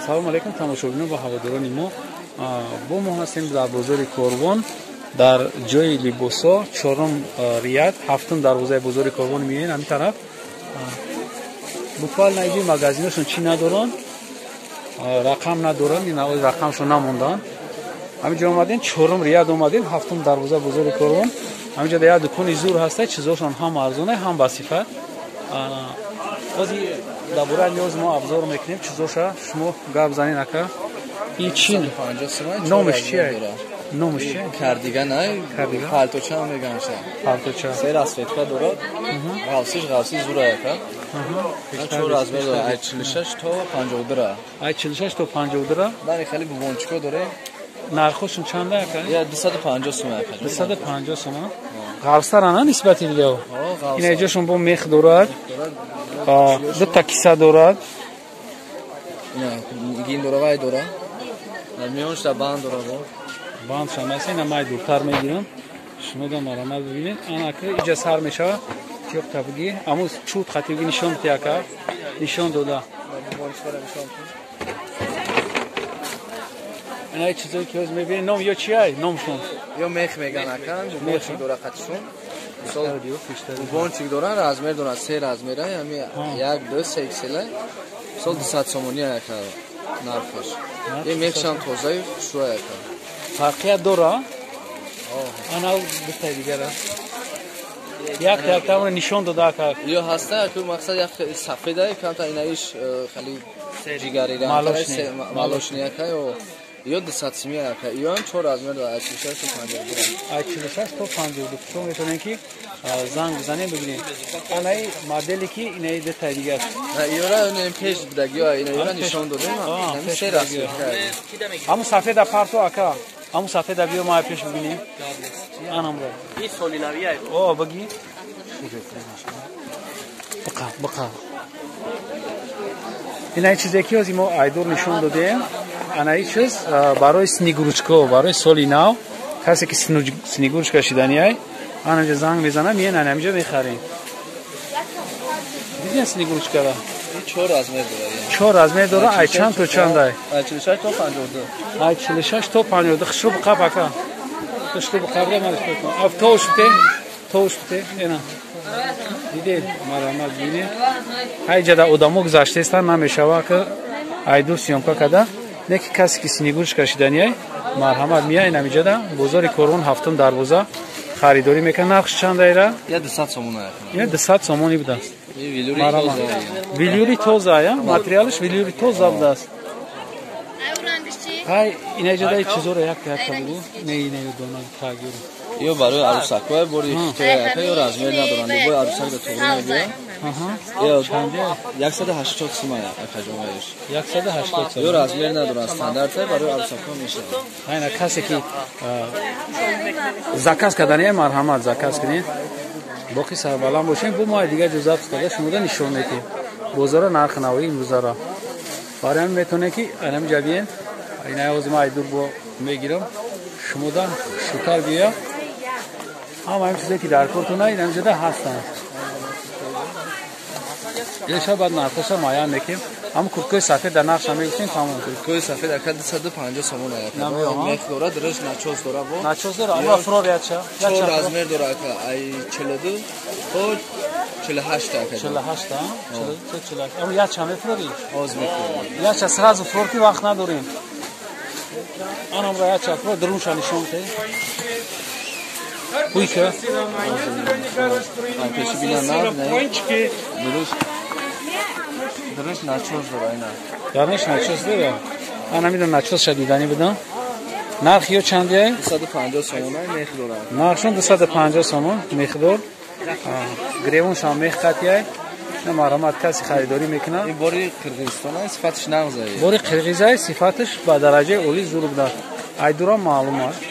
салом алейкум тамошобинон ва ҳаводорони мо. Бо мо ҳастем дар бозори Корвон дар ҷои либосо 4 рияд 7 дарвозаи бозори Корвон меён ҳамин тараф. буквально иди магазиношон чӣ надоранд, рақам надоранд, ин авои рақамшон намонданд. ҳаминҷо омадем 4 рияд омадем 7 дарвозаи бозори Корвон. ҳаминҷо як дукони зур ҳаста, чизошон ҳам арзона, ҳам басифат. бози дар бораи ниёз мо абзор мекунем, чизоша шумо гап занед ака. ин чи номиш чист? номиш чи? Кардиган ай, палточа ҳам мегӯянд. Палточа. Се расветка дорад. Ғавси зура ака. Чор размер дорад. Ай 46 то 50 дира. Ай 46 то 50 дира. Бани хали бубончико дорем. нархошон чанда ака? Я 250 сум ака. 250 сум. ғавсарана нисбати дига. Ин эҷошон бо мех дорад. ду та киса дорад. Ина гин доравай дорад. Меёншда банд дорад. банд шамаси ина май дуртар мегирам. шумо да марамат бибинед. Ана ака иҷа сар мешава. Чиёк табги. Амус чут хатиги нишон бите ака. Нишон дода. ина чизои ки ҳоз мебинед ном ё чи ай? Номшон. Ё мех меган ака. Мехи дора хатишон. бубончик дорад, размер дорад, се размерай, ҳами 1 2 3 xl. Сол 200 сомони ака нархаш. Ин мехшам тозаи хушрӯй ака. фарқият дора? ана бистай дигара. як тавона нишон дода ака. Ё ҳаста, аку мақсад як сафедай, камта инаиш хали ҷигаридан, малошни ака ё 200 сими ака. Ё ҳам 4 размер дорад, 46 то 50 дора. 46 то 50 шумо метавонед ки занг бизанем бибинед. анаи модели ки инаи детай дигар. Ёра нем пеш будаги, ина ёра нишон додем. Ҳами се размер. ҳаму сафеда парто ака. ҳаму сафеда биё ма пеш бибинем. анамро. ин соли навиай. О, баги. Бақа. инаи чизе ки ҳози мо айдор нишон додем. анаи чиз барои снегуручко, барои соли нав, касе ки снегуручка шиданиай, анаҷа занг мезана, миен анамҷа мехарем. Диден снегуручкара? 4 размер дора. 4 размер дора, ай чанд то чанд ай? Ай 46 то 52. Ай 46 то 52. Хишру бақаб ака. Хишру бақаб да марш бекун. Аф тоуш бите. Тоуш бите. Ена. Диден марамат бини. Ай ҷада одамо гузаштестан намешава ки айдур сиёмка када. Неки касе ки снегуручка шиданиай, марҳамат мияй намиҷада бозори Корвон 7 дарвоза харидорӣ мекунад. нархш чанд айра? Я 200 сомон ай. Я 200 сомони будааст. Велюри тоза я? Материалиш велюри тоза будааст. ай инаҷада чизоро як табгу. Не инаю дона тагиро. Ё барои арусакҳо бори хитои ака ё размер надоранд. Бои арусак да туғри мебия. Ё 180 сум ай ака ҷомаиш. 180 сум. Ё размер надоранд, стандарт ай барои арусакҳо мешавад. Айна касе ки заказ кардани марҳамат заказ кунед. боқи сарбаланд бошем. бу моҳи дигар ҷо запс карда шумода нишон медиҳем. бозора нархи навои имрӯзара. барои ҳамин метавонед ки анамиҷа биен. инаи ҳозир ма айдур бо мегирам. шумода шутар биёя. ҳама ҳамин чизе ки дар кортуна инамиҷада ҳастанд. яша баъд нархоша муайян мекунем. ҳамун курткои сафед дар нақша мегӯсем тамом. Курткои сафед ака 250 сомон ай ака. Мех дора, дрож начос дора бо. Начос дора, аммо фрорияча. 4 размер дора ака. Ай 42 то 48 ака. 48 а? 42 то 48. Аммо яча мефрори? Оз мефрори. Яча сразу фрорки вақт надорем. анамро яча фрор друша нишон те. Буйка. Пеши бина нав, не? Дрож начос дора ина. Дарнеш начос дора? Анамидам начос шадидани будам. нарх ё чанди ай? 250 сомон ай мех дора. нархшон 250 сомон мехдор. гревоншам мех қати ай. марамат каси харидорӣ мекунад. ин бори қирғизистон ай, сифатиш нағз ай. бори қирғиз ай, сифатиш ба дараҷаи олӣ зур будааст. айдурам маълум аст.